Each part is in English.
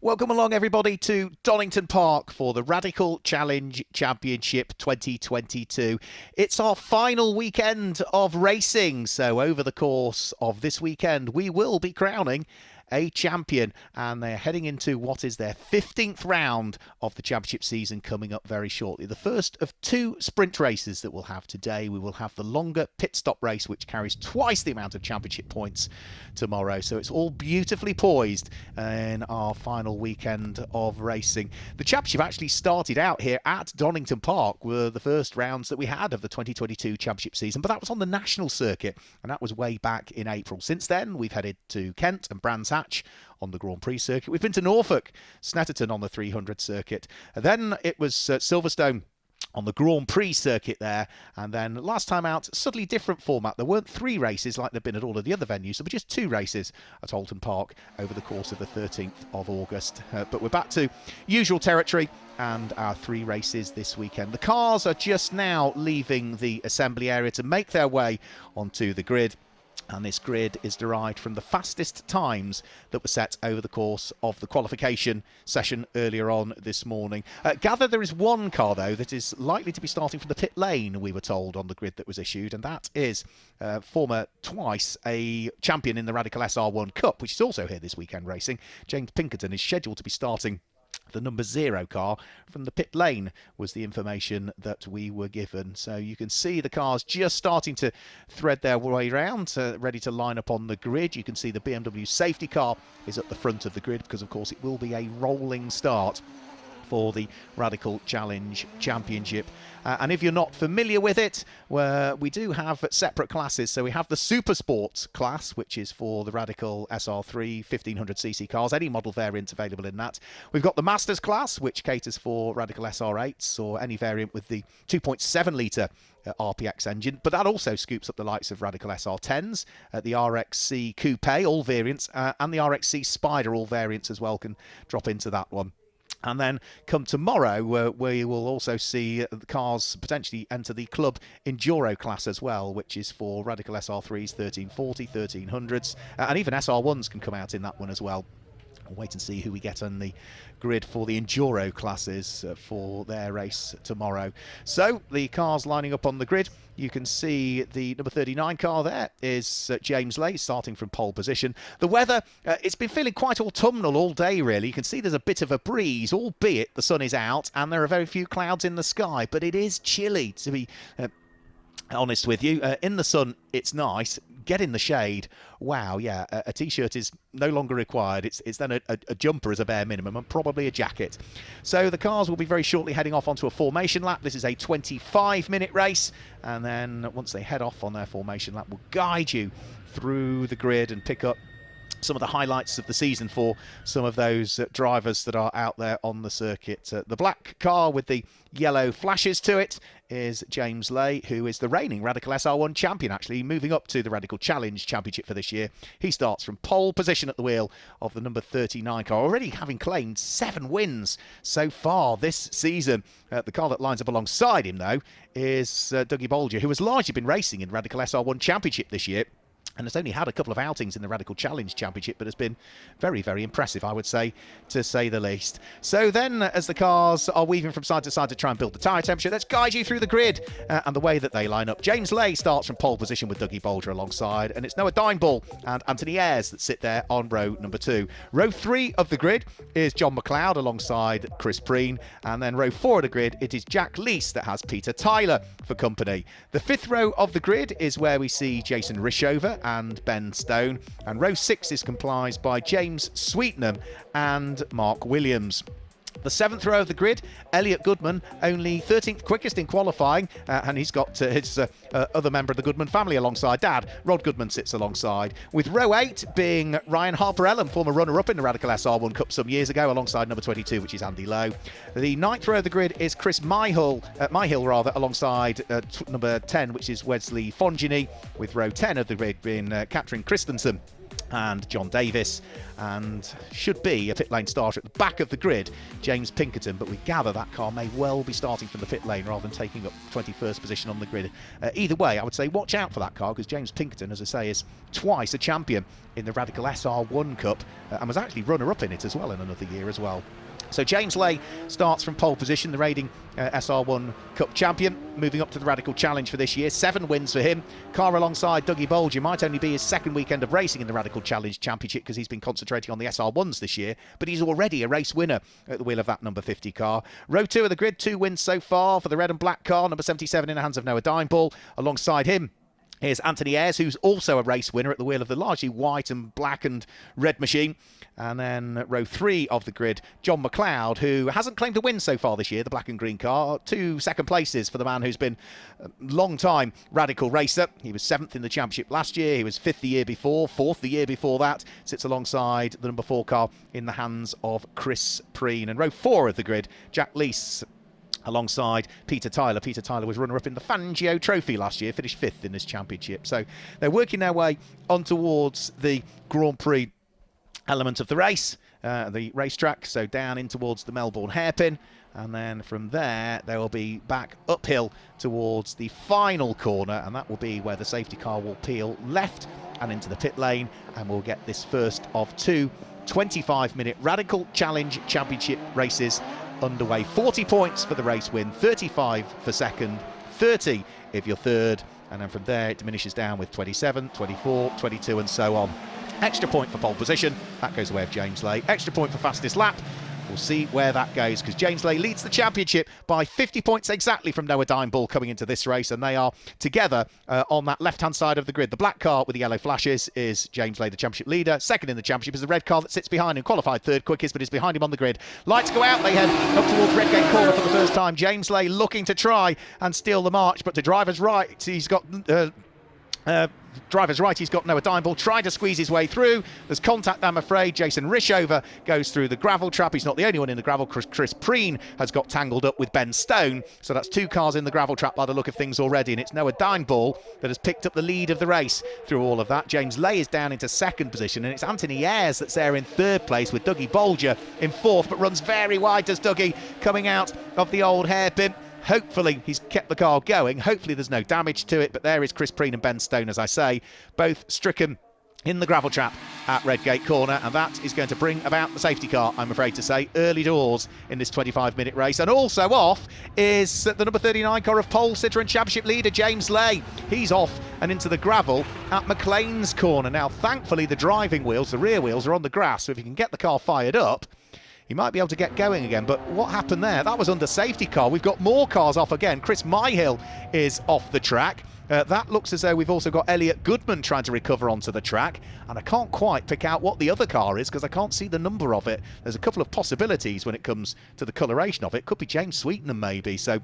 Welcome along, everybody, to Donington Park for the Radical Challenge Championship 2022. It's our final weekend of racing, so over the course of this weekend, we will be crowning a champion, and they're heading into what is their 15th round of the championship season coming up very shortly. The first of two sprint races that we'll have today. We will have the longer pit stop race, which carries twice the amount of championship points tomorrow. So it's all beautifully poised in our final weekend of racing. The championship actually started out here at Donington Park, were the first rounds that we had of the 2022 championship season, but that was on the national circuit, and that was way back in April. Since then, we've headed to Kent and Brands Hatch on the Grand Prix circuit. We've been to Norfolk, Snetterton on the 300 circuit. And then it was Silverstone on the Grand Prix circuit there. And then last time out, subtly different format. There weren't three races like there've been at all of the other venues. There were just two races at Alton Park over the course of the 13th of August. But we're back to usual territory and our three races this weekend. The cars are just now leaving the assembly area to make their way onto the grid. And this grid is derived from the fastest times that were set over the course of the qualification session earlier on this morning. Gather there is one car, though, that is likely to be starting from the pit lane, we were told, on the grid that was issued, and that is former twice a champion in the Radical SR1 Cup, which is also here this weekend racing. James Pinkerton is scheduled to be starting the number 0 car from the pit lane, was the information that we were given. So you can see the cars just starting to thread their way around, ready to line up on the grid. You can see the BMW safety car is at the front of the grid because, of course, it will be a rolling start for the Radical Challenge Championship. And if you're not familiar with it, we do have separate classes. So we have the Super Sports class, which is for the Radical SR3 1500cc cars, any model variant available in that. We've got the Masters class, which caters for Radical SR8s or any variant with the 2.7 litre RPX engine, but that also scoops up the likes of Radical SR10s, the RXC Coupe, all variants, and the RXC Spider, all variants as well, can drop into that one. And then come tomorrow, we will also see the cars potentially enter the Club Enduro class as well, which is for Radical SR3s, 1340, 1300s, and even SR1s can come out in that one as well. We'll wait and see who we get on the grid for the Enduro classes for their race tomorrow. So the cars lining up on the grid. You can see the number 39 car there is James Lay, starting from pole position. The weather, it's been feeling quite autumnal all day, really. You can see there's a bit of a breeze, albeit the sun is out and there are very few clouds in the sky, but it is chilly, to be honest with you. In the sun, it's nice. Get in the shade. Wow, yeah, a t-shirt is no longer required. It's then a jumper as a bare minimum and probably a jacket. So the cars will be very shortly heading off onto a formation lap. This is a 25-minute race, and then once they head off on their formation lap, we'll guide you through the grid and pick up some of the highlights of the season for some of those drivers that are out there on the circuit. The black car with the yellow flashes to it is James Lay, who is the reigning Radical SR1 champion, actually moving up to the Radical Challenge Championship for this year. He starts from pole position at the wheel of the number 39 car, already having claimed 7 wins so far this season. The car that lines up alongside him, though, is Dougie Bolger, who has largely been racing in Radical SR1 Championship this year, and has only had a couple of outings in the Radical Challenge Championship, but has been very, very impressive, I would say, to say the least. So then, as the cars are weaving from side to side to try and build the tyre temperature, let's guide you through the grid and the way that they line up. James Lay starts from pole position with Dougie Bolger alongside, and it's Noah Dineball and Anthony Ayres that sit there on row number 2. Row 3 of the grid is John McLeod alongside Chris Preen, and then row 4 of the grid, it is Jack Leese that has Peter Tyler for company. The 5th row of the grid is where we see Jason Rishover and Ben Stone, and row 6 is comprised by James Sweetenham and Mark Williams. The 7th row of the grid, Elliot Goodman, only 13th quickest in qualifying, and he's got his other member of the Goodman family alongside. Dad, Rod Goodman, sits alongside, with row 8 being Ryan Harper-Ellen, former runner-up in the Radical SR1 Cup some years ago, alongside number 22, which is Andy Lowe. The 9th row of the grid is Chris Myhill, alongside number 10, which is Wesley Fongini, with row 10 of the grid being Katrin Christensen and John Davis, and should be a pit lane starter at the back of the grid, James Pinkerton, but we gather that car may well be starting from the pit lane rather than taking up 21st position on the grid. Either way, I would say watch out for that car, because James Pinkerton, as I say, is twice a champion in the Radical SR1 Cup, and was actually runner-up in it as well in another year as well. So James Lay starts from pole position, the reigning SR1 Cup champion, moving up to the Radical Challenge for this year. 7 wins for him. Car alongside Dougie Bolger might only be his second weekend of racing in the Radical Challenge Championship, because he's been concentrating on the SR1s this year, but he's already a race winner at the wheel of that number 50 car. Row 2 of the grid, 2 wins so far for the red and black car, number 77 in the hands of Noah Dimeball. Alongside him, here's Anthony Ayres, who's also a race winner at the wheel of the largely white and black and red machine. And then row 3 of the grid, John McLeod, who hasn't claimed a win so far this year, the black and green car. 2 second places for the man who's been a long-time Radical racer. He was 7th in the championship last year. He was 5th the year before, 4th the year before that. Sits alongside the number 4 car in the hands of Chris Preen. And row 4 of the grid, Jack Lees, alongside Peter Tyler. Peter Tyler was runner-up in the Fangio Trophy last year, finished 5th in this championship. So they're working their way on towards the Grand Prix element of the race, the racetrack, so down in towards the Melbourne hairpin, and then from there they will be back uphill towards the final corner, and that will be where the safety car will peel left and into the pit lane, and we'll get this first of 2 25-minute Radical Challenge Championship races underway. 40 points for the race win, 35 for second, 30 if you're third, and then from there it diminishes down with 27, 24, 22 and so on. Extra point for pole position, that goes the way of James Lay. Extra point for fastest lap. We'll see where that goes, because James Lay leads the championship by 50 points exactly from Noah Dimeball coming into this race, and they are together on that left-hand side of the grid. The black car with the yellow flashes is James Lay, the championship leader. Second in the championship is the red car that sits behind him, qualified third quickest, but is behind him on the grid. Lights go out, they head up towards Redgate Corner for the first time. James Lay looking to try and steal the march, but to driver's right, he's got... driver's right, he's got Noah Dimeball trying to squeeze his way through. There's contact, I'm afraid. Jason Rishover goes through the gravel trap. He's not the only one in the gravel. Chris Preen has got tangled up with Ben Stone. So that's 2 cars in the gravel trap by the look of things already. And it's Noah Dimeball that has picked up the lead of the race through all of that. James Lay is down into second position. And it's Anthony Ayres that's there in third place, with Dougie Bolger in fourth, but runs very wide, does Dougie, coming out of the old hairpin. Hopefully he's kept the car going. Hopefully there's no damage to it. But there is Chris Preen and Ben Stone, as I say, both stricken in the gravel trap at Redgate Corner. And that is going to bring about the safety car, I'm afraid to say, early doors in this 25-minute race. And also off is the number 39 car of pole sitter and championship leader, James Lay. He's off and into the gravel at McLean's Corner. Now, thankfully, the driving wheels, the rear wheels, are on the grass. So if you can get the car fired up, he might be able to get going again. But what happened there? That was under safety car. We've got more cars off again. Chris Myhill is off the track. That looks as though we've also got Elliot Goodman trying to recover onto the track. And I can't quite pick out what the other car is, because I can't see the number of it. There's a couple of possibilities when it comes to the coloration of it. Could be James Sweetenham maybe. So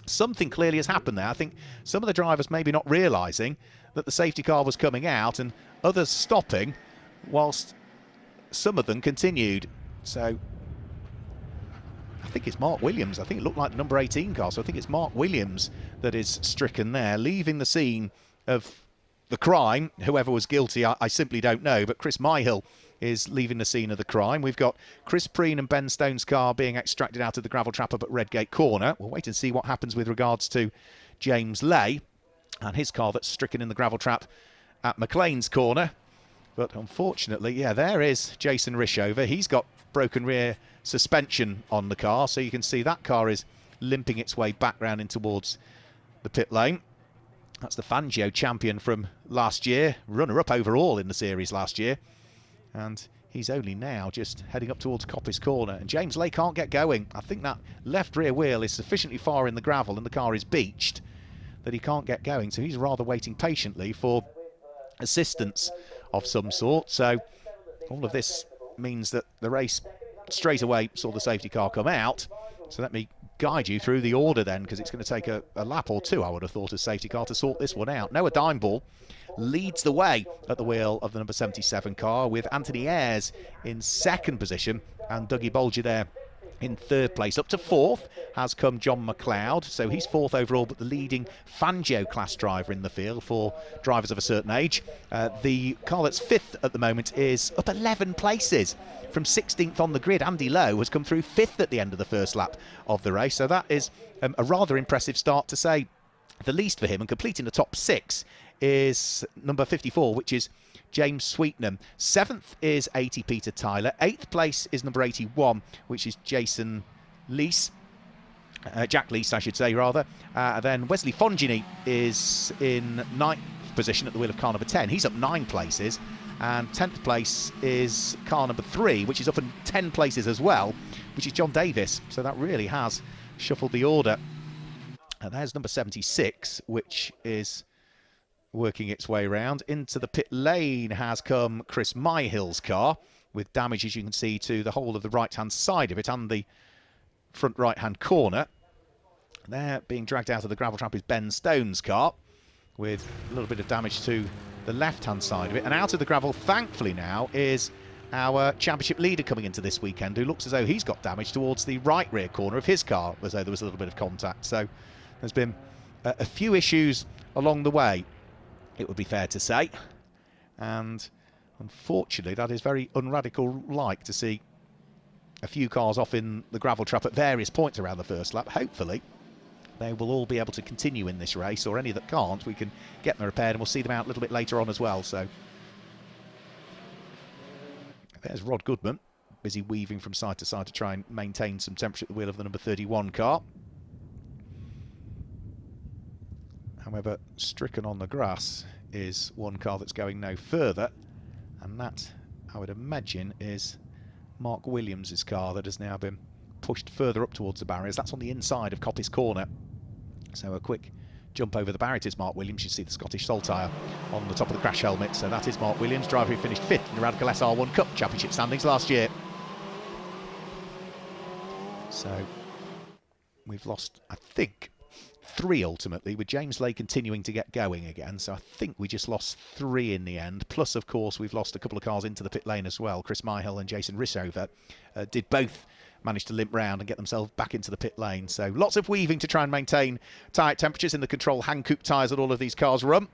something clearly has happened there. I think some of the drivers maybe not realising that the safety car was coming out, and others stopping, whilst some of them continued. So I think it's Mark Williams. I think it looked like the number 18 car, so I think it's Mark Williams that is stricken there, leaving the scene of the crime. Whoever was guilty, I simply don't know, but Chris Myhill is leaving the scene of the crime. We've got Chris Preen and Ben Stone's car being extracted out of the gravel trap up at Redgate Corner. We'll wait and see what happens with regards to James Lay and his car that's stricken in the gravel trap at McLean's Corner. But unfortunately, yeah, there is Jason Rishover. He's got broken rear suspension on the car, so you can see that car is limping its way back round in towards the pit lane. That's the Fangio champion from last year, runner-up overall in the series last year, and he's only now just heading up towards Coppice Corner, and James Lay can't get going. I think that left rear wheel is sufficiently far in the gravel and the car is beached that he can't get going, so he's rather waiting patiently for assistance of some sort. So all of this means that the race straight away saw the safety car come out. So let me guide you through the order then, because it's going to take a lap or two, I would have thought, as safety car to sort this one out. Noah Dimeball leads the way at the wheel of the number 77 car, with Anthony Ayres in second position and Dougie Bolger there in third place. Up to fourth has come John McLeod, so he's fourth overall, but the leading Fangio class driver in the field for drivers of a certain age. The car that's fifth at the moment is up 11 places. From 16th on the grid, Andy Lowe has come through fifth at the end of the first lap of the race, so that is a rather impressive start, to say the least, for him. And completing the top six is number 54, which is James Sweetnam. Seventh is 80 Peter Tyler. Eighth place is number 81, which is Jason Leese. Jack Leese, I should say, rather. Then Wesley Fongini is in ninth position at the wheel of car number 10. He's up 9 places. And 10th place is car number 3, which is up in 10 places as well, which is John Davis. So that really has shuffled the order. And there's number 76, which is working its way around. Into the pit lane has come Chris Myhill's car, with damage, as you can see, to the whole of the right-hand side of it and the front right-hand corner. There, being dragged out of the gravel trap, is Ben Stone's car, with a little bit of damage to the left-hand side of it. And out of the gravel, thankfully now, is our championship leader coming into this weekend, who looks as though he's got damage towards the right rear corner of his car, as though there was a little bit of contact. So there's been a few issues along the way, it would be fair to say. And unfortunately, that is very unradical-like to see a few cars off in the gravel trap at various points around the first lap. Hopefully they will all be able to continue in this race, or any that can't, we can get them repaired, and we'll see them out a little bit later on as well. So there's Rod Goodman, busy weaving from side to side to try and maintain some temperature at the wheel of the number 31 car. However, stricken on the grass is one car that's going no further, and that, I would imagine, is Mark Williams' car that has now been pushed further up towards the barriers. That's on the inside of Coppice Corner. So a quick jump over the barrier is Mark Williams. You see the Scottish Saltire on the top of the crash helmet. So that is Mark Williams, driver who finished 5th in the Radical SR1 Cup Championship standings last year. So we've lost, I think, 3 ultimately, with James Lay continuing to get going again. So I think we just lost 3 in the end. Plus, of course, we've lost a couple of cars into the pit lane as well. Chris Myhill and Jason Rissover did both manage to limp round and get themselves back into the pit lane. So lots of weaving to try and maintain tight temperatures in the control Hankook tyres that all of these cars run.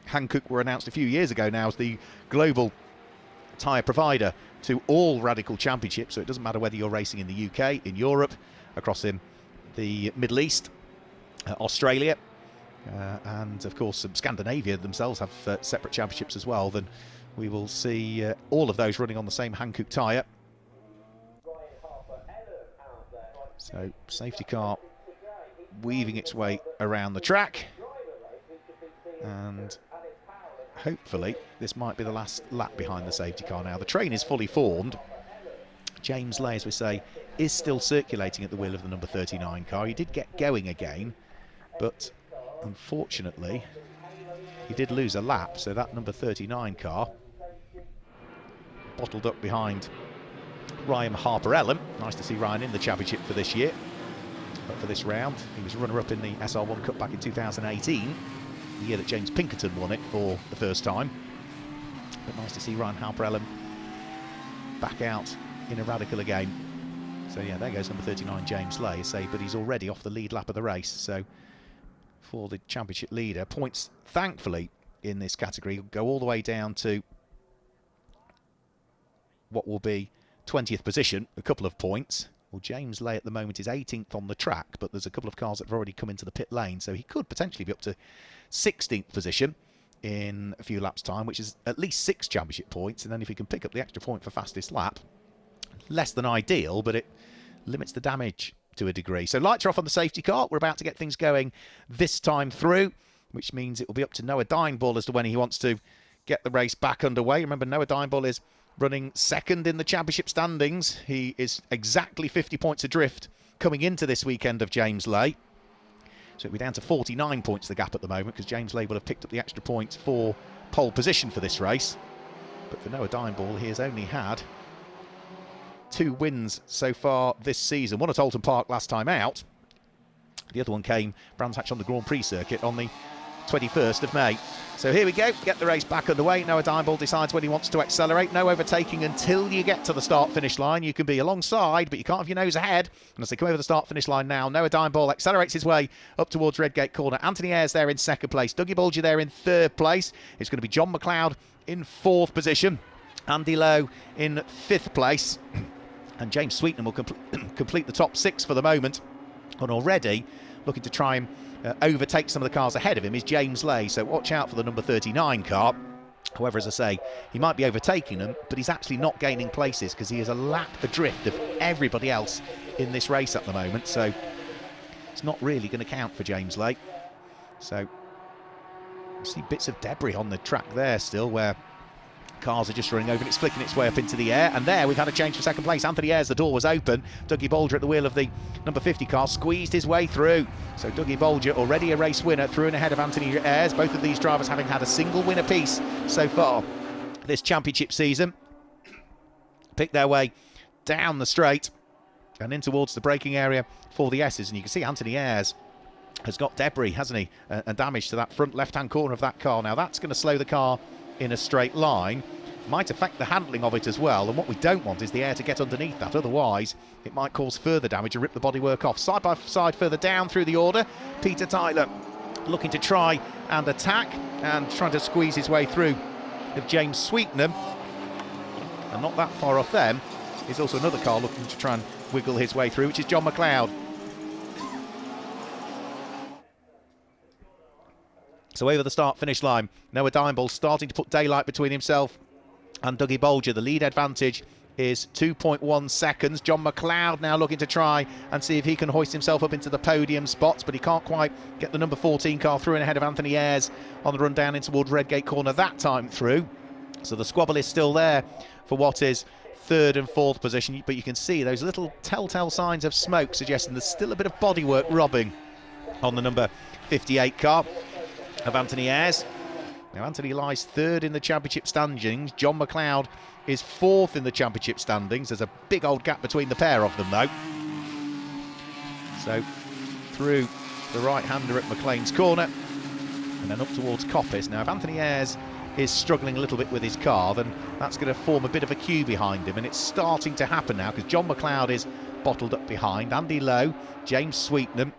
Hankook were announced a few years ago now as the global tyre provider to all Radical Championships. So it doesn't matter whether you're racing in the UK, in Europe, across in the Middle East, Australia, and of course Scandinavia themselves have separate championships as well. Then we will see all of those running on the same Hankook tyre. So safety car weaving its way around the track, and hopefully this might be the last lap behind the safety car now. The train is fully formed. James Lay, as we say, is still circulating at the wheel of the number 39 car. He did get going again, but unfortunately he did lose a lap, so that number 39 car bottled up behind Ryan Harper-Ellen. Nice to see Ryan in the championship for this year, but for this round. He was runner-up in the SR1 Cup back in 2018, the year that James Pinkerton won it for the first time. But nice to see Ryan Harper-Ellen back out in a Radical again. So yeah, there goes number 39 James Lay, but he's already off the lead lap of the race. So for the championship leader, points thankfully in this category go all the way down to what will be 20th position, a couple of points. Well, James Lay at the moment is 18th on the track, but there's a couple of cars that have already come into the pit lane, so he could potentially be up to 16th position in a few laps' time, which is at least 6 championship points. And then if he can pick up the extra point for fastest lap, less than ideal, but it limits the damage to a degree. So lights are off on the safety car. We're about to get things going this time through, which means it will be up to Noah Dineball as to when he wants to get the race back underway. Remember, Noah Dineball is running second in the championship standings. He is exactly 50 points adrift coming into this weekend of James Lay. So it'll be down to 49 points the gap at the moment, because James Lay will have picked up the extra points for pole position for this race. But for Noah Dineball, he has only had 2 wins so far this season. One at Oulton Park last time out. The other one came, Brands Hatch, on the Grand Prix circuit on the 21st of May. So here we go, get the race back underway. Noah Dimeball decides when he wants to accelerate. No overtaking until you get to the start-finish line. You can be alongside, but you can't have your nose ahead. And as they come over the start-finish line now, Noah Dimeball accelerates his way up towards Redgate Corner. Anthony Ayres there in second place. Dougie Bulger there in third place. It's going to be John McLeod in fourth position. Andy Lowe in fifth place. And James Sweetnam will complete the top six for the moment. And already looking to try and overtake some of the cars ahead of him is James Lay, so watch out for the number 39 car. However, as I say, he might be overtaking them, but he's actually not gaining places because he is a lap adrift of everybody else in this race at the moment, so it's not really going to count for James Lay. So you see bits of debris on the track there still where cars are just running over and it's flicking its way up into the air. And there we've had a change for second place. Anthony Ayres, the door was open. Dougie Bulger at the wheel of the number 50 car squeezed his way through. So Dougie Bulger, already a race winner, through and ahead of Anthony Ayres. Both of these drivers having had a single win apiece so far this championship season. Pick their way down the straight and in towards the braking area for the S's. And you can see Anthony Ayres has got debris, hasn't he? And damage to that front left-hand corner of that car. Now that's going to slow the car in a straight line. Might affect the handling of it as well, and what we don't want is the air to get underneath that, otherwise it might cause further damage and rip the bodywork off. Side by side further down through the order, Peter Tyler looking to try and attack and trying to squeeze his way through of James Sweetnam, and not that far off them is also another car looking to try and wiggle his way through, which is John McLeod. So over the start-finish line, Noah Dimeball starting to put daylight between himself and Dougie Bulger. The lead advantage is 2.1 seconds. John McLeod now looking to try and see if he can hoist himself up into the podium spots, but he can't quite get the number 14 car through and ahead of Anthony Ayres on the run down in towards Redgate Corner that time through. So the squabble is still there for what is third and fourth position, but you can see those little telltale signs of smoke suggesting there's still a bit of bodywork robbing on the number 58 car of Anthony Ayres. Now Anthony lies third in the championship standings. John McLeod is fourth in the championship standings. There's a big old gap between the pair of them though. So through the right-hander at McLean's Corner and then up towards Coppice. Now if Anthony Ayres is struggling a little bit with his car, then that's going to form a bit of a queue behind him, and it's starting to happen now because John McLeod is bottled up behind. Andy Lowe, James Sweetnam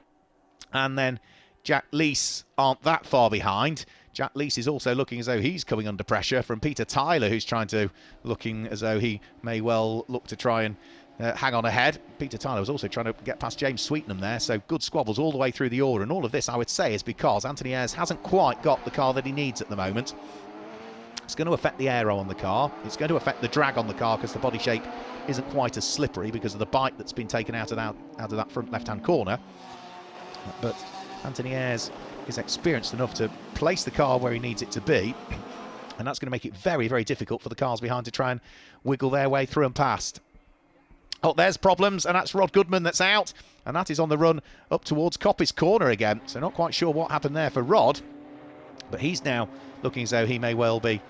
and then Jack Leese aren't that far behind. Jack Leese is also looking as though he's coming under pressure from Peter Tyler, who's looking as though he may well look to try and hang on ahead. Peter Tyler was also trying to get past James Sweetnam there, so good squabbles all the way through the order. And all of this, I would say, is because Anthony Ayres hasn't quite got the car that he needs at the moment. It's going to affect the aero on the car. It's going to affect the drag on the car because the body shape isn't quite as slippery because of the bite that's been taken out of that front left-hand corner. But Anthony Ayres is experienced enough to place the car where he needs it to be, and that's going to make it very, very difficult for the cars behind to try and wiggle their way through and past. Oh, there's problems, and that's Rod Goodman that's out, and that is on the run up towards Coppice Corner again. So not quite sure what happened there for Rod, but he's now looking as though he may well be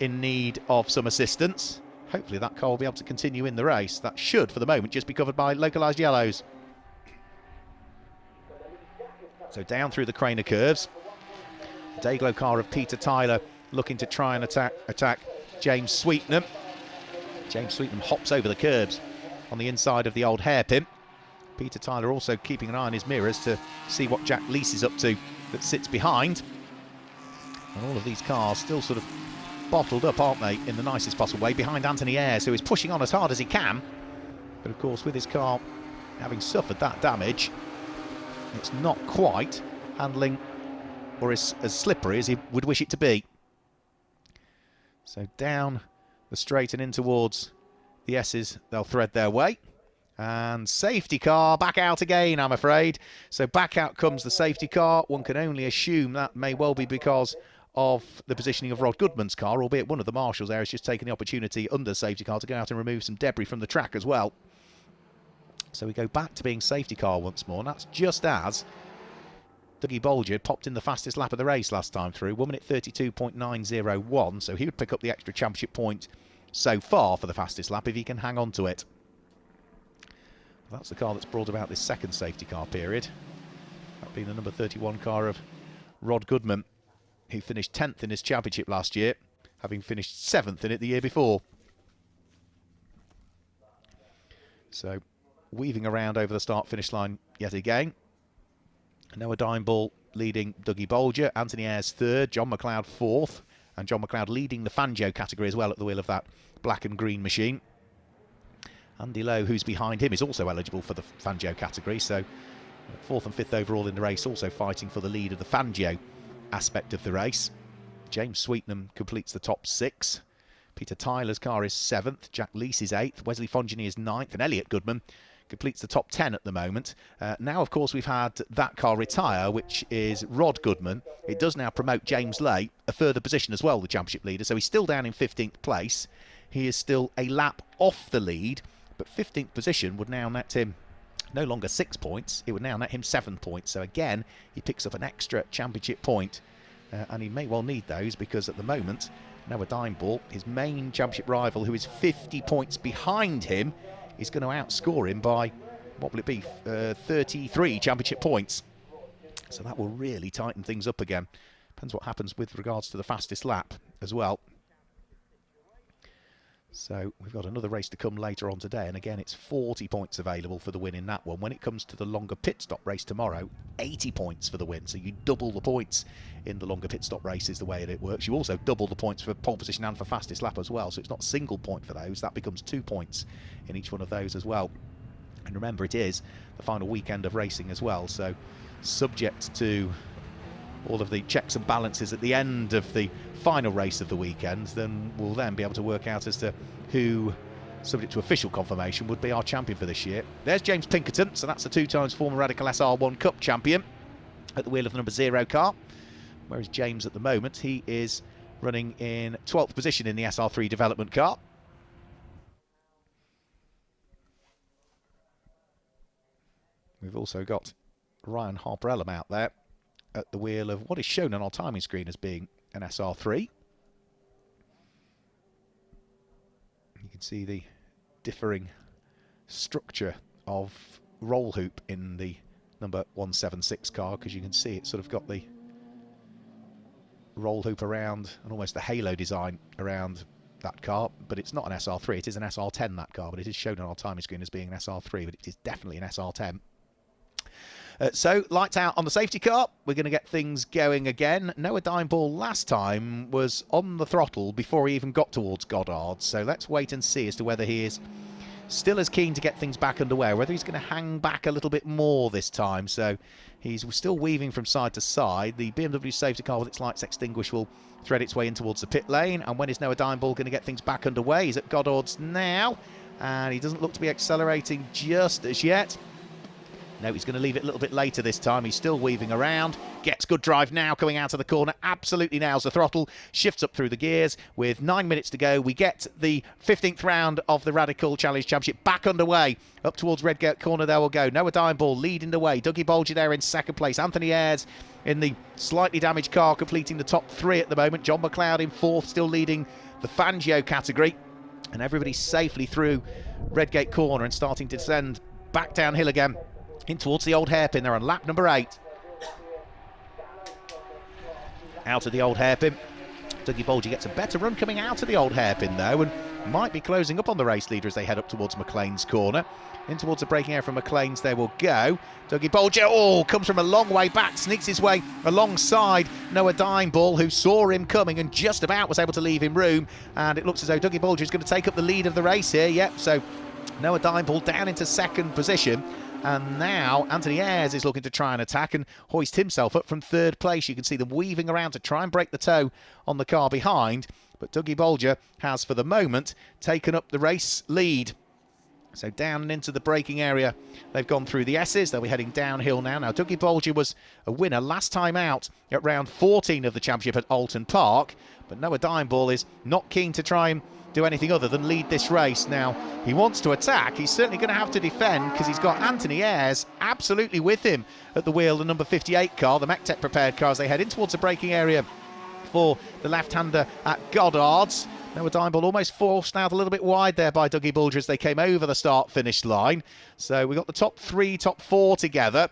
in need of some assistance. Hopefully that car will be able to continue in the race. That should, for the moment, just be covered by localised yellows. So down through the Craner curves, the Dayglow car of Peter Tyler looking to try and attack James Sweetnam. James Sweetnam hops over the curbs on the inside of the old hairpin. Peter Tyler also keeping an eye on his mirrors to see what Jack Leese is up to that sits behind. And all of these cars still sort of bottled up, aren't they, in the nicest possible way, behind Anthony Ayres, who is pushing on as hard as he can. But of course, with his car having suffered that damage, it's not quite handling or as slippery as he would wish it to be. So down the straight and in towards the S's, they'll thread their way. And safety car back out again, I'm afraid. So back out comes the safety car. One can only assume that may well be because of the positioning of Rod Goodman's car, albeit one of the marshals there has just taken the opportunity under safety car to go out and remove some debris from the track as well. So we go back to being safety car once more, and that's just as Dougie Bulger popped in the fastest lap of the race last time through, 1 minute 32.901, so he would pick up the extra championship point so far for the fastest lap if he can hang on to it. That's the car that's brought about this second safety car period, that being the number 31 car of Rod Goodman. who finished 10th in his championship last year, having finished 7th in it the year before. So weaving around over the start-finish line yet again. Noah Dimeball leading Dougie Bolger, Anthony Ayres 3rd, John McLeod 4th, and John McLeod leading the Fangio category as well at the wheel of that black and green machine. Andy Lowe, who's behind him, is also eligible for the Fangio category, so 4th and 5th overall in the race, also fighting for the lead of the Fangio aspect of the race. James Sweetnam completes the top 6. Peter Tyler's car is 7th, Jack Lees is 8th, Wesley Fongini is 9th, and Elliot Goodman completes the top 10 at the moment. Now, of course, we've had that car retire, which is Rod Goodman. It does now promote James Lay a further position as well, the championship leader, so he's still down in 15th place. He is still a lap off the lead, but 15th position would now net him no longer 6 points, it would now net him 7 points. So again, he picks up an extra championship point, and he may well need those, because at the moment, Noah Dimeball, his main championship rival, who is 50 points behind him, is going to outscore him by, what will it be, 33 championship points. So that will really tighten things up again. Depends what happens with regards to the fastest lap as well. So we've got another race to come later on today, and again it's 40 points available for the win in that one. When it comes to the longer pit stop race tomorrow, 80 points for the win, so you double the points in the longer pit stop race is the way it works. You also double the points for pole position and for fastest lap as well, so it's not a single point for those, that becomes 2 points in each one of those as well. And remember, it is the final weekend of racing as well, so subject to all of the checks and balances at the end of the final race of the weekend, then we'll then be able to work out as to who, subject to official confirmation, would be our champion for this year. There's James Pinkerton, so that's the 2 times former Radical SR1 Cup champion at the wheel of the number 0 car. Whereas James at the moment, he is running in 12th position in the SR3 development car. We've also got Ryan Harper-Ellam out there at the wheel of what is shown on our timing screen as being an SR3. You can see the differing structure of roll hoop in the number 176 car, because you can see it's sort of got the roll hoop around and almost the halo design around that car, but it's not an SR3, it is an SR10, that car, but it is shown on our timing screen as being an SR3, but it is definitely an SR10. So, lights out on the safety car. We're going to get things going again. Noah Dimeball last time was on the throttle before he even got towards Goddard. So let's wait and see as to whether he is still as keen to get things back underway, or whether he's going to hang back a little bit more this time. So he's still weaving from side to side. The BMW safety car with its lights extinguished will thread its way in towards the pit lane. And when is Noah Dimeball going to get things back underway? He's at Goddard's now, and he doesn't look to be accelerating just as yet. No, he's going to leave it a little bit later this time. He's still weaving around. Gets good drive now coming out of the corner. Absolutely nails the throttle. Shifts up through the gears. With 9 minutes to go, we get the 15th round of the Radical Challenge Championship back underway. Up towards Redgate Corner there we'll go. Noah Dimeball leading the way. Dougie Bolger there in 2nd place. Anthony Ayres in the slightly damaged car completing the top 3 at the moment. John McLeod in 4th, still leading the Fangio category. And everybody's safely through Redgate Corner and starting to descend back downhill again in towards the old hairpin. They're on lap number 8. Out of the old hairpin. Dougie Bolger gets a better run coming out of the old hairpin though, and might be closing up on the race leader as they head up towards McLean's corner. In towards the braking area from McLean's they will go. Dougie Bolger, comes from a long way back, sneaks his way alongside Noah Dimeball, who saw him coming and just about was able to leave him room. And it looks as though Dougie Bolger is going to take up the lead of the race here. Yep, so Noah Dimeball down into 2nd position. And now Anthony Ayres is looking to try and attack and hoist himself up from 3rd place. You can see them weaving around to try and break the toe on the car behind. But Dougie Bolger has, for the moment, taken up the race lead. So down and into the braking area, they've gone through the S's. They'll be heading downhill now. Now, Dougie Bolger was a winner last time out at round 14 of the championship at Alton Park. But Noah Dimeball is not keen to try and do anything other than lead this race. Now, he wants to attack. He's certainly going to have to defend because he's got Anthony Ayres absolutely with him at the wheel, the number 58 car, the MECTEC prepared car, as they head in towards the braking area for the left-hander at Goddard's. Noah Dimeball almost forced out a little bit wide there by Dougie Bolger as they came over the start-finish line. So we got the top 3, top 4 together.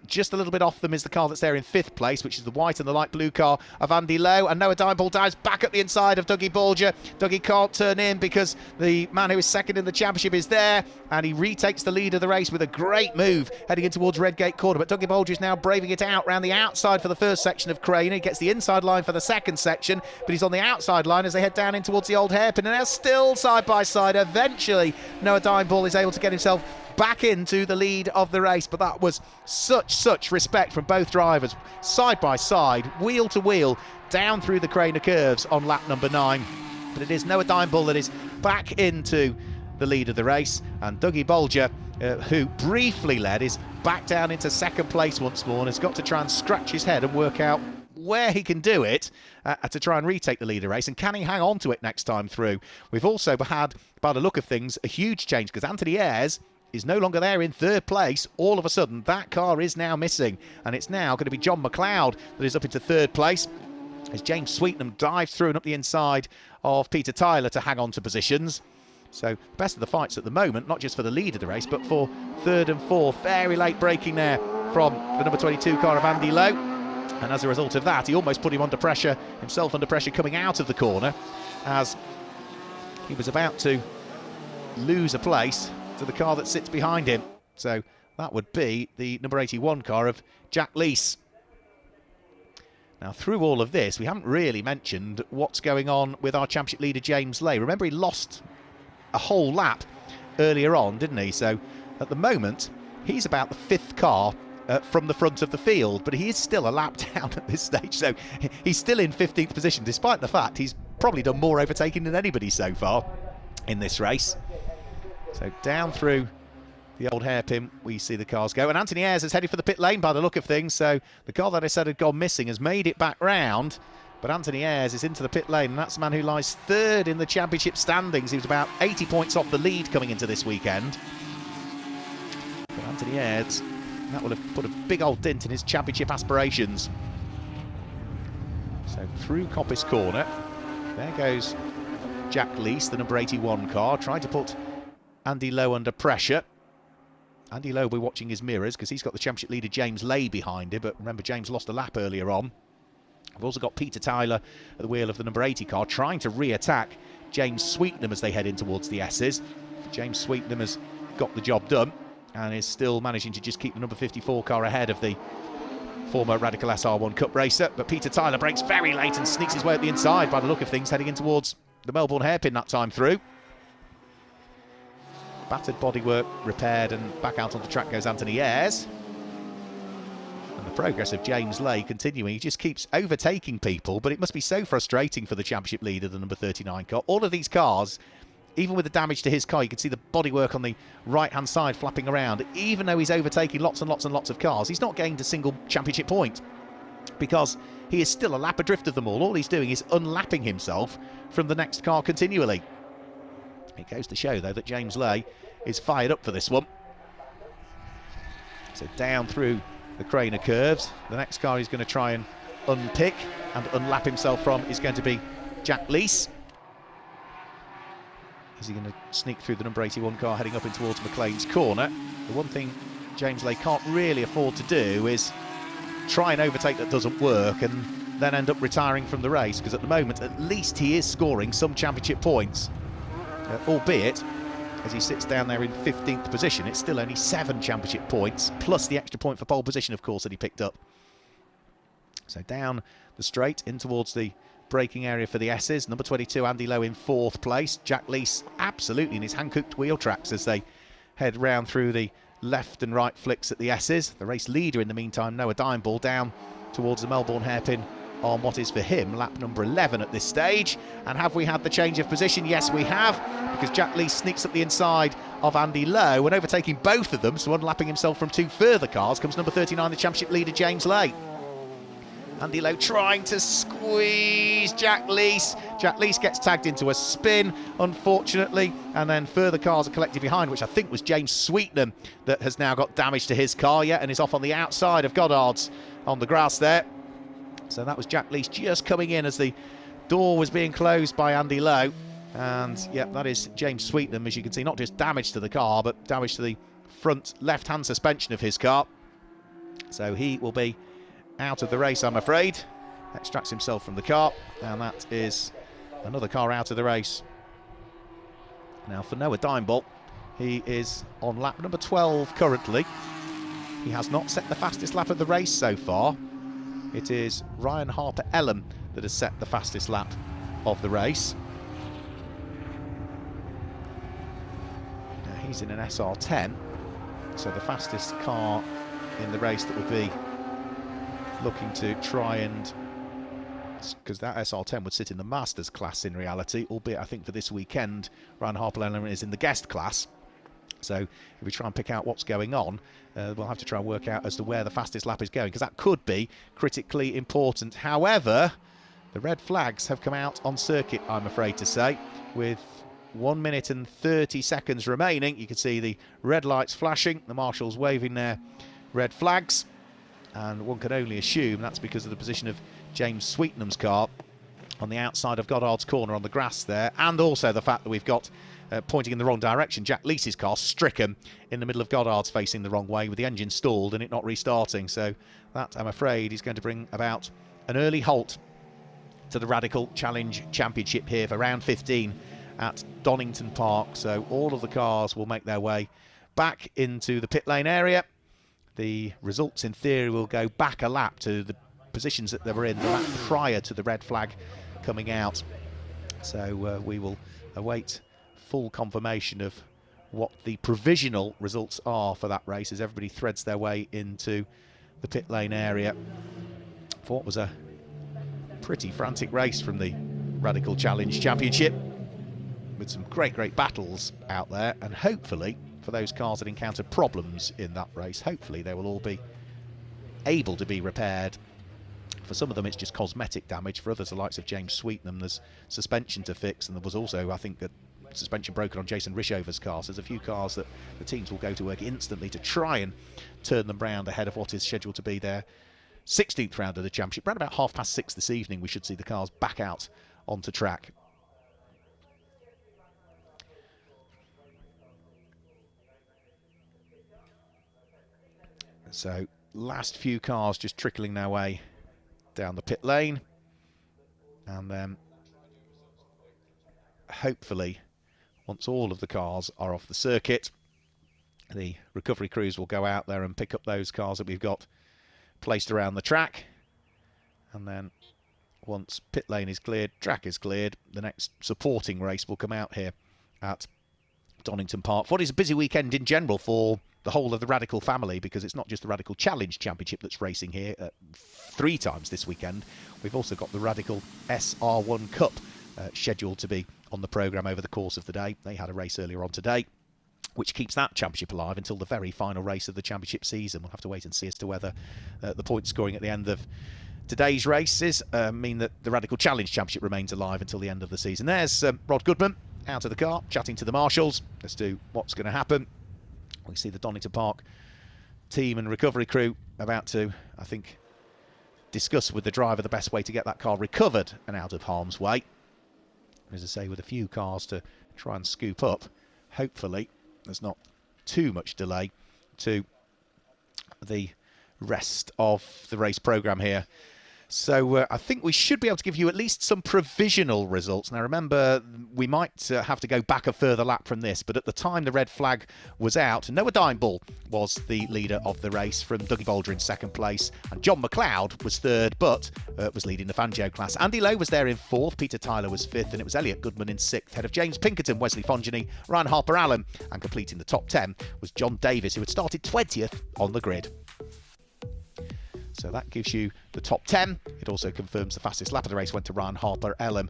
Just a little bit off them is the car that's there in 5th place, which is the white and the light blue car of Andy Lowe. And Noah Dimeball dives back at the inside of Dougie Bolger. Dougie can't turn in because the man who is second in the championship is there, and he retakes the lead of the race with a great move heading in towards Redgate Corner. But Dougie Bolger is now braving it out round the outside for the first section of Crane. He gets the inside line for the second section, but he's on the outside line as they head down in towards the old hairpin, and they're still side by side. Eventually Noah Dimeball is able to get himself back into the lead of the race, but that was such respect from both drivers, side by side, wheel to wheel, down through the Craner curves on lap number 9. But it is Noah Dimeball that is back into the lead of the race, and Dougie Bolger, who briefly led, is back down into 2nd place once more and has got to try and scratch his head and work out where he can do it to try and retake the leader race, and can he hang on to it next time through. We've also had, by the look of things, a huge change, because Anthony Ayres is no longer there in 3rd place. All of a sudden, that car is now missing, and it's now going to be John McLeod that is up into 3rd place, as James Sweetnam dives through and up the inside of Peter Tyler to hang on to positions. So, best of the fights at the moment, not just for the lead of the race, but for 3rd and 4th. Very late braking there from the number 22 car of Andy Lowe, and as a result of that, he almost put him under pressure, himself under pressure coming out of the corner, as he was about to lose a place to the car that sits behind him. So that would be the number 81 car of Jack Lees. Now, through all of this, we haven't really mentioned what's going on with our championship leader James Lay. Remember, he lost a whole lap earlier on, didn't he? So at the moment, he's about the 5th car from the front of the field, but he is still a lap down at this stage. So he's still in 15th position, despite the fact he's probably done more overtaking than anybody so far in this race. So down through the old hairpin we see the cars go, and Anthony Ayres is headed for the pit lane by the look of things. So the car that I said had gone missing has made it back round, but Anthony Ayres is into the pit lane, and that's the man who lies 3rd in the championship standings. He was about 80 points off the lead coming into this weekend. But Anthony Ayres, that would have put a big old dent in his championship aspirations. So through Coppice Corner, there goes Jack Lees, the number 81 car, trying to put Andy Lowe under pressure. Andy Lowe will be watching his mirrors because he's got the championship leader James Lay behind him, but remember, James lost a lap earlier on. We've also got Peter Tyler at the wheel of the number 80 car trying to re-attack James Sweetnam as they head in towards the S's. James Sweetnam has got the job done and is still managing to just keep the number 54 car ahead of the former Radical SR1 Cup racer, but Peter Tyler breaks very late and sneaks his way at the inside by the look of things, heading in towards the Melbourne hairpin that time through. Battered bodywork repaired, and back out on the track goes Anthony Ayres. And the progress of James Lay continuing. He just keeps overtaking people, but it must be so frustrating for the championship leader, the number 39 car. All of these cars, even with the damage to his car, you can see the bodywork on the right-hand side flapping around. Even though he's overtaking lots and lots and lots of cars, he's not gained a single championship point because he is still a lap adrift of them all. All he's doing is unlapping himself from the next car continually. It goes to show, though, that James Lay is fired up for this one. So down through the Craner curves, the next car he's going to try and unpick and unlap himself from is going to be Jack Lees. Is he going to sneak through the number 81 car heading up in towards McLean's corner? The one thing James Lay can't really afford to do is try and overtake that doesn't work and then end up retiring from the race, because at the moment at least he is scoring some championship points. Albeit, as he sits down there in 15th position, it's still only 7 championship points, plus the extra point for pole position, of course, that he picked up. So down the straight, in towards the braking area for the S's. Number 22, Andy Lowe in 4th place. Jack Lees absolutely in his hand-cooked wheel tracks as they head round through the left and right flicks at the S's. The race leader, in the meantime, Noah Dimeball, down towards the Melbourne hairpin on what is for him lap number 11 at this stage. And have we had the change of position? Yes, we have, because Jack Lees sneaks up the inside of Andy Lowe and overtaking both of them, so unlapping himself from 2 further cars, comes number 39, the championship leader James Lay. Andy Lowe trying to squeeze Jack Lees. Jack Lees gets tagged into a spin, unfortunately, and then further cars are collected behind, which I think was James Sweetnam that has now got damage to his car yet and is off on the outside of Goddard's on the grass there. So that was Jack Lees just coming in as the door was being closed by Andy Lowe. And, yeah, that is James Sweetnam, as you can see, not just damage to the car, but damage to the front left-hand suspension of his car. So he will be out of the race, I'm afraid. Extracts himself from the car, and that is another car out of the race. Now for Noah Dimeball, he is on lap number 12 currently. He has not set the fastest lap of the race so far. It is Ryan Harper-Ellen that has set the fastest lap of the race. Now he's in an SR10, so the fastest car in the race that will be looking to try and, because that SR10 would sit in the Masters class in reality, albeit I think for this weekend Ryan Harper-Ellen is in the guest class. So if we try and pick out what's going on, we'll have to try and work out as to where the fastest lap is going, because that could be critically important. However, the red flags have come out on circuit, I'm afraid to say, with 1 minute and 30 seconds remaining. You can see the red lights flashing, the marshals waving their red flags, and one can only assume that's because of the position of James Sweetenham's car on the outside of Goddard's corner on the grass there, and also the fact that we've got pointing in the wrong direction, Jack Leese's car stricken in the middle of Goddard's, facing the wrong way with the engine stalled and it not restarting. So that, I'm afraid, is going to bring about an early halt to the Radical Challenge Championship here for round 15 at Donington Park. So all of the cars will make their way back into the pit lane area. The results in theory will go back a lap to the positions that they were in the lap prior to the red flag coming out. So we will await full confirmation of what the provisional results are for that race as everybody threads their way into the pit lane area for what was a pretty frantic race from the Radical Challenge Championship, with some great battles out there, and hopefully for those cars that encountered problems in that race, hopefully they will all be able to be repaired. For some of them it's just cosmetic damage, for others, the likes of James Sweetenham, there's suspension to fix, and there was also, I think, that suspension broken on Jason Rishover's car. So there's a few cars that the teams will go to work instantly to try and turn them round ahead of what is scheduled to be their 16th round of the championship. Around about 6:30 this evening we should see the cars back out onto track. So last few cars just trickling their way down the pit lane, and then hopefully once all of the cars are off the circuit, the recovery crews will go out there and pick up those cars that we've got placed around the track, and then once pit lane is cleared, track is cleared, the next supporting race will come out here at Donington Park. What is a busy weekend in general for the whole of the Radical family, because it's not just the Radical Challenge Championship that's racing here 3 times this weekend. We've also got the Radical SR1 Cup scheduled to be on the programme over the course of the day. They had a race earlier on today, which keeps that championship alive until the very final race of the championship season. We'll have to wait and see as to whether the point scoring at the end of today's races mean that the Radical Challenge Championship remains alive until the end of the season. There's Rod Goodman out of the car, chatting to the marshals as to what's going to happen. We see the Donington Park team and recovery crew about to, I think, discuss with the driver the best way to get that car recovered and out of harm's way. As I say, with a few cars to try and scoop up, hopefully there's not too much delay to the rest of the race programme here. So I think we should be able to give you at least some provisional results. Now remember, we might have to go back a further lap from this, but at the time the red flag was out, Noah Dimeball was the leader of the race from Dougie Boulder in 2nd place, and John McLeod was 3rd, but was leading the Fangio class. Andy Lowe was there in 4th, Peter Tyler was 5th, and it was Elliot Goodman in 6th, ahead of James Pinkerton, Wesley Fongini, Ryan Harper-Allen, and completing the top 10 was John Davis, who had started 20th on the grid. So that gives you the top 10. It also confirms the fastest lap of the race went to Ryan Harper-Ellen.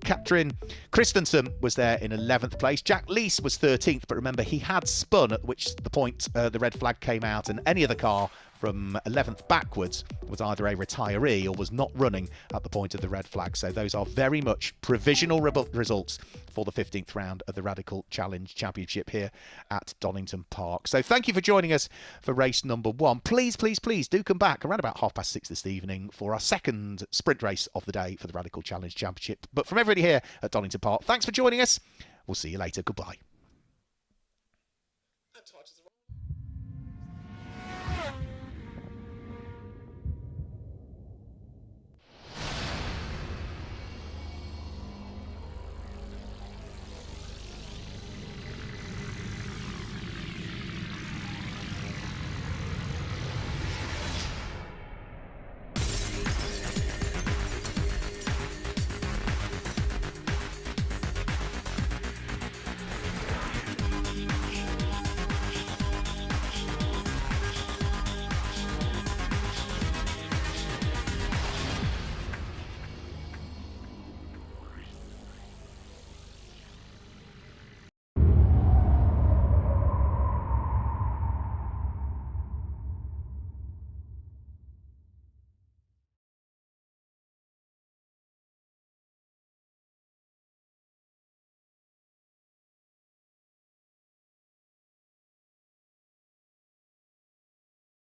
Katrin Christensen was there in 11th place. Jack Leese was 13th, but remember he had spun, at which the point the red flag came out, and any other car from 11th backwards was either a retiree or was not running at the point of the red flag. So those are very much provisional results for the 15th round of the Radical Challenge Championship here at Donington Park. So thank you for joining us for race number 1. Please do come back around about 6:30 this evening for our 2nd sprint race of the day for the Radical Challenge Championship. But from everybody here at Donington Park, thanks for joining us. We'll see you later. Goodbye.